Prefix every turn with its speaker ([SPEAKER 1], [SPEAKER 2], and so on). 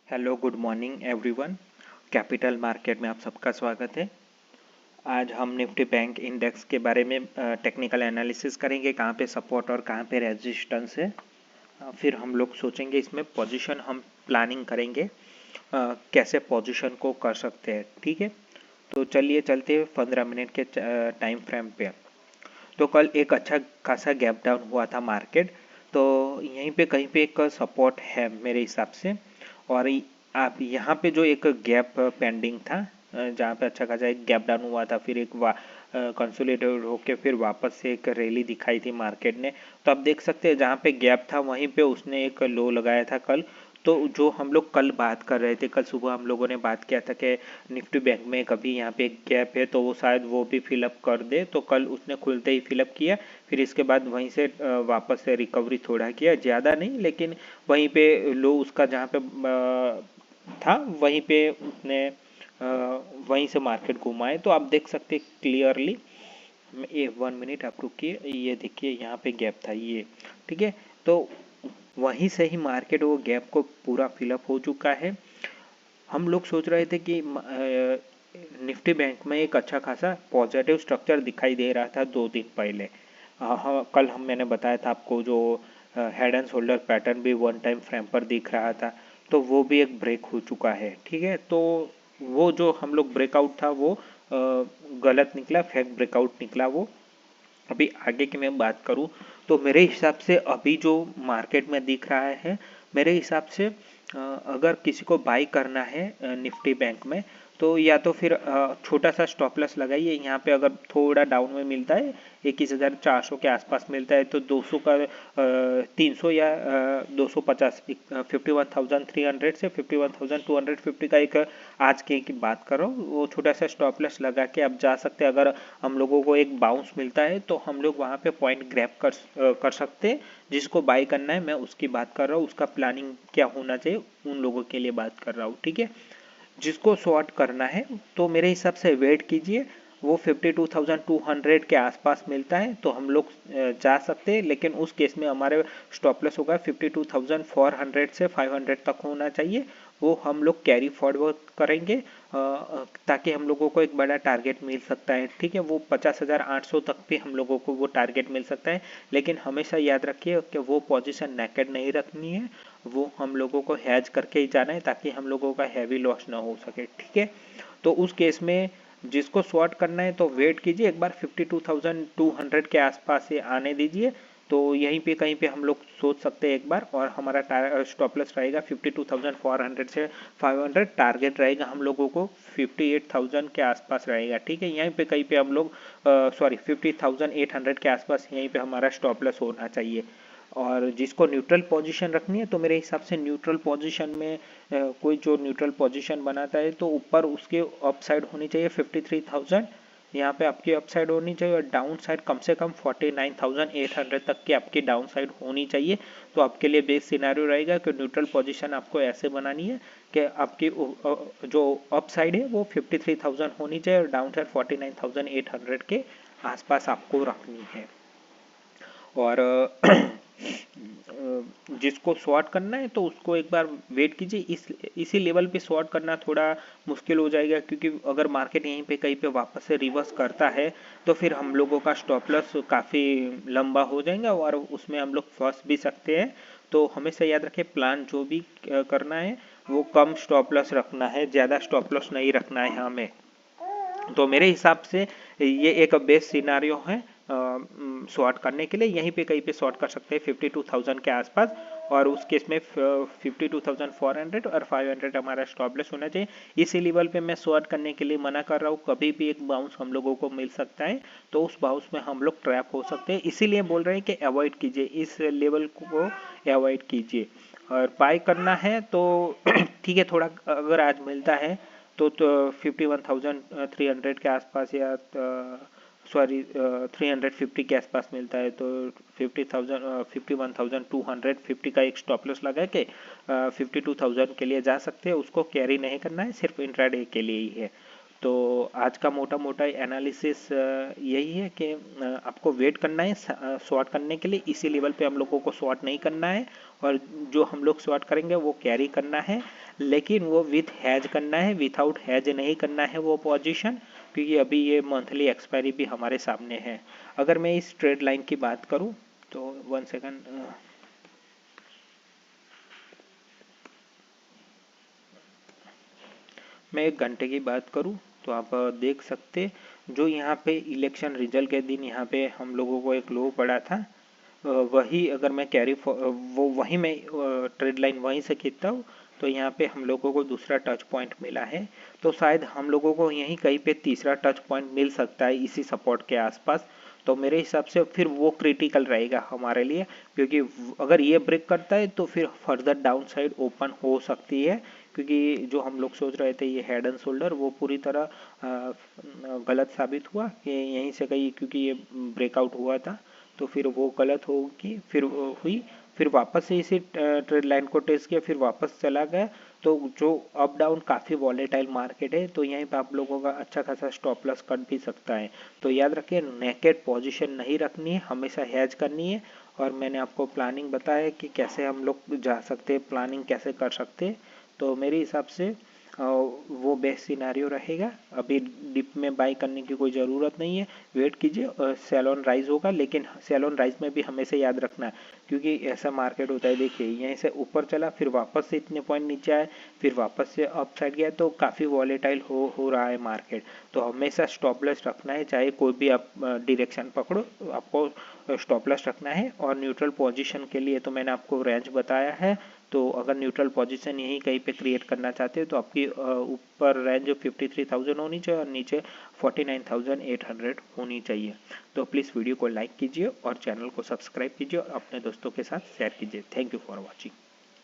[SPEAKER 1] Hello good morning everyone. Capital market में आप सबका स्वागत है। आज हम निफ्टी बैंक इंडेक्स के बारे में टेक्निकल एनालिसिस करेंगे, कहाँ पे सपोर्ट और कहाँ पे रेजिस्टेंस है। फिर हम लोग सोचेंगे इसमें पोजीशन हम प्लानिंग करेंगे, कैसे पोजीशन को कर सकते हैं। ठीक है, तो चलिए चलते हैं 15 मिनट के टाइम फ्रेम पे। तो कल एक अच्छा खासा गैप डाउन हुआ था मार्केट, तो यहीं पे कहीं पे एक सपोर्ट है मेरे हिसाब से। और आप यहाँ पे जो एक गैप पेंडिंग था, जहाँ पे अच्छा खासा एक गैप डाउन हुआ था, फिर एक कंसोलिडेट होके फिर वापस से एक रैली दिखाई थी मार्केट ने। तो आप देख सकते हैं जहाँ पे गैप था वहीं पे उसने एक लो लगाया था कल। तो जो हम लोग कल बात कर रहे थे, कल सुबह हम लोगों ने बात किया था कि निफ्टी बैंक में कभी यहाँ पे एक गैप है तो वो शायद वो भी फिलअप कर दे। तो कल उसने खुलते ही फिलअप किया, फिर इसके बाद वहीं से वापस से रिकवरी थोड़ा किया, ज़्यादा नहीं लेकिन वहीं पे लो उसका जहाँ पे था वहीं पे उसने वहीं से मार्केट घुमाए। तो आप देख सकते क्लियरली। ये 1 मिनट आप रुकिए, ये देखिए यहाँ पे गैप था ये। ठीक है, तो वहीं से ही मार्केट वो गैप को पूरा फिलअप हो चुका है। हम लोग सोच रहे थे कि निफ्टी बैंक में एक अच्छा खासा पॉजिटिव स्ट्रक्चर दिखाई दे रहा था 2 दिन पहले। हाँ, कल मैंने बताया था आपको जो हेड एंड शोल्डर पैटर्न भी वन टाइम फ्रेम पर दिख रहा था, तो वो भी एक ब्रेक हो चुका है। ठीक है, तो वो जो हम लोग ब्रेकआउट था वो गलत निकला, फेक ब्रेकआउट निकला वो। अभी आगे की मैं बात करूं तो मेरे हिसाब से अभी जो मार्केट में दिख रहा है, मेरे हिसाब से अगर किसी को बाई करना है निफ्टी बैंक में, तो या तो फिर छोटा सा स्टॉप लॉस लगाइए। यहाँ पे अगर थोड़ा डाउन में मिलता है 21,400 के आसपास मिलता है तो 200 का 300 या 250, 51,300 से 51,250 का एक आज की बात कर रहा हूँ, वो छोटा सा स्टॉप लॉस लगा के आप जा सकते हैं। अगर हम लोगों को एक बाउंस मिलता है तो हम लोग वहाँ पे पॉइंट ग्रैब कर सकते हैं। जिसको बाई करना है मैं उसकी बात कर रहा हूँ, उसका प्लानिंग क्या होना चाहिए उन लोगों के लिए बात कर रहा हूँ। ठीक है, जिसको शॉर्ट करना है तो मेरे हिसाब से वेट कीजिए। वो 52,200 के आसपास मिलता है तो हम लोग जा सकते हैं, लेकिन उस केस में हमारे स्टॉप लॉस होगा 52,400 से 500 तक होना चाहिए। वो हम लोग कैरी फॉरवर्ड करेंगे ताकि हम लोगों को एक बड़ा टारगेट मिल सकता है। ठीक है, वो 50,800 तक भी हम लोगों को वो टारगेट मिल सकता है, लेकिन हमेशा याद रखिए कि वो पोजीशन नेकेड नहीं रखनी है, वो हम लोगों को हैज करके ही जाना है ताकि हम लोगों का हैवी लॉस ना हो सके। ठीक है, तो उस केस में जिसको शॉर्ट करना है तो वेट कीजिए, एक बार 52,200 के आसपास से आने दीजिए। तो यहीं पे कहीं पे हम लोग सोच सकते हैं एक बार, और हमारा स्टॉप लॉस रहेगा 52,400 से 500, टारगेट रहेगा हम लोगों को 58,000 के आसपास रहेगा। ठीक है, यहीं पे कहीं पे हम लोग 50,800 के आसपास यहीं पे हमारा स्टॉप लॉस होना चाहिए। और जिसको न्यूट्रल पोजीशन रखनी है तो मेरे हिसाब से न्यूट्रल पोजीशन में कोई जो न्यूट्रल पोजीशन बनाता है तो ऊपर उसके अपसाइड होनी चाहिए 53,000, यहाँ पे आपकी अपसाइड होनी चाहिए, और डाउन साइड कम से कम 49,800 तक की आपकी डाउन साइड होनी चाहिए। तो आपके लिए बेस्ट सिनेरियो रहेगा कि न्यूट्रल पोजीशन आपको ऐसे बनानी है कि आपकी जो अप साइड है वो 53,000 होनी चाहिए और डाउन साइड 49,800 के आसपास आपको रखनी है। और जिसको शॉर्ट करना है तो उसको एक बार वेट कीजिए। इसी लेवल पे शॉर्ट करना थोड़ा मुश्किल हो जाएगा, क्योंकि अगर मार्केट यहीं पे कहीं पे वापस से रिवर्स करता है तो फिर हम लोगों का स्टॉप लॉस काफ़ी लंबा हो जाएगा और उसमें हम लोग फंस भी सकते हैं। तो हमेशा याद रखें, प्लान जो भी करना है वो कम स्टॉप लॉस रखना है, ज़्यादा स्टॉप लॉस नहीं रखना है हमें। तो मेरे हिसाब से ये एक बेस्ट सिनारियो है शॉर्ट करने के लिए। यहीं पे कहीं पे शॉर्ट कर सकते हैं 52,000 के आसपास, और उस केस में 52,400 और 500 हमारा स्टॉप लॉस होना चाहिए। इसी लेवल पे मैं शॉर्ट करने के लिए मना कर रहा हूँ, कभी भी एक बाउंस हम लोगों को मिल सकता है तो उस बाउंस में हम लोग ट्रैप हो सकते हैं। इसीलिए बोल रहे हैं कि अवॉइड कीजिए, इस लेवल को अवॉइड कीजिए। और बाय करना है तो ठीक है, थोड़ा अगर आज मिलता है तो 51,300 के आसपास, या 350 के आसपास मिलता है तो 51,250 का एक स्टॉप लॉस लगा के 52,000 के लिए जा सकते हैं। उसको कैरी नहीं करना है, सिर्फ इंट्राडे के लिए ही है। तो आज का मोटा मोटा एनालिसिस यही है कि आपको वेट करना है शॉर्ट करने के लिए। इसी लेवल पे हम लोगों को शॉर्ट नहीं करना है, और जो हम लोग शॉर्ट करेंगे वो कैरी करना है, लेकिन वो विथ हैज करना है, विथआउट हैज नहीं करना है वो पोजीशन, क्योंकि अभी ये मंथली एक्सपायरी भी हमारे सामने है। अगर मैं इस ट्रेड लाइन की बात करूँ तो 1 सेकंड, मैं 1 घंटे की बात करूं तो आप देख सकते, जो यहाँ पे इलेक्शन रिजल्ट के दिन यहाँ पे हम लोगों को एक लो पड़ा था, वही अगर मैं कैरी वो वही मैं ट्रेड लाइन वहीं से खींचता हूँ तो यहाँ पे हम लोगों को दूसरा टच पॉइंट मिला है। तो शायद हम लोगों को यहीं कहीं पे तीसरा टच पॉइंट मिल सकता है इसी सपोर्ट के आसपास। तो मेरे हिसाब से फिर वो क्रिटिकल रहेगा हमारे लिए, क्योंकि अगर ये ब्रेक करता है तो फिर फर्दर डाउन साइड ओपन हो सकती है, क्योंकि जो हम लोग सोच रहे थे ये हेड एंड शोल्डर वो पूरी तरह गलत साबित हुआ कि यहीं से कहीं, क्योंकि ये ब्रेकआउट हुआ था तो फिर वो गलत होगी, फिर हुई, फिर वापस से इसी ट्रेड लाइन को टेस्ट किया, फिर वापस चला गया। तो जो अप डाउन काफ़ी वॉलेटाइल मार्केट है, तो यहीं पे आप लोगों का अच्छा खासा स्टॉप लॉस कट भी सकता है। तो याद रखिए, नेकेड पोजीशन नहीं रखनी है, हमेशा हैज करनी है। और मैंने आपको प्लानिंग बताया कि कैसे हम लोग जा सकते हैं, प्लानिंग कैसे कर सकते हैं। तो मेरे हिसाब से वो बेस्ट सिनारियो रहेगा। अभी डिप में बाई करने की कोई ज़रूरत नहीं है, वेट कीजिए, सेल ऑन राइज होगा, लेकिन सेल ऑन राइज में भी हमेशा याद रखना है, क्योंकि ऐसा मार्केट होता है। देखिए यहीं से ऊपर चला, फिर वापस से इतने पॉइंट नीचे आए, फिर वापस से अप साइड गया, तो काफ़ी वॉलेटाइल हो रहा है मार्केट। तो हमेशा स्टॉप लॉस रखना है, चाहे कोई भी आप डायरेक्शन पकड़ो, आपको स्टॉप लॉस रखना है। और न्यूट्रल पोजीशन के लिए तो मैंने आपको रेंज बताया है। तो अगर न्यूट्रल पोजीशन यहीं कहीं पे क्रिएट करना चाहते हो तो आपकी ऊपर रेंज 53,000 होनी चाहिए और नीचे 49,800 होनी चाहिए। तो प्लीज़ वीडियो को लाइक कीजिए और चैनल को सब्सक्राइब कीजिए और अपने दोस्तों के साथ शेयर कीजिए। Thank you for watching.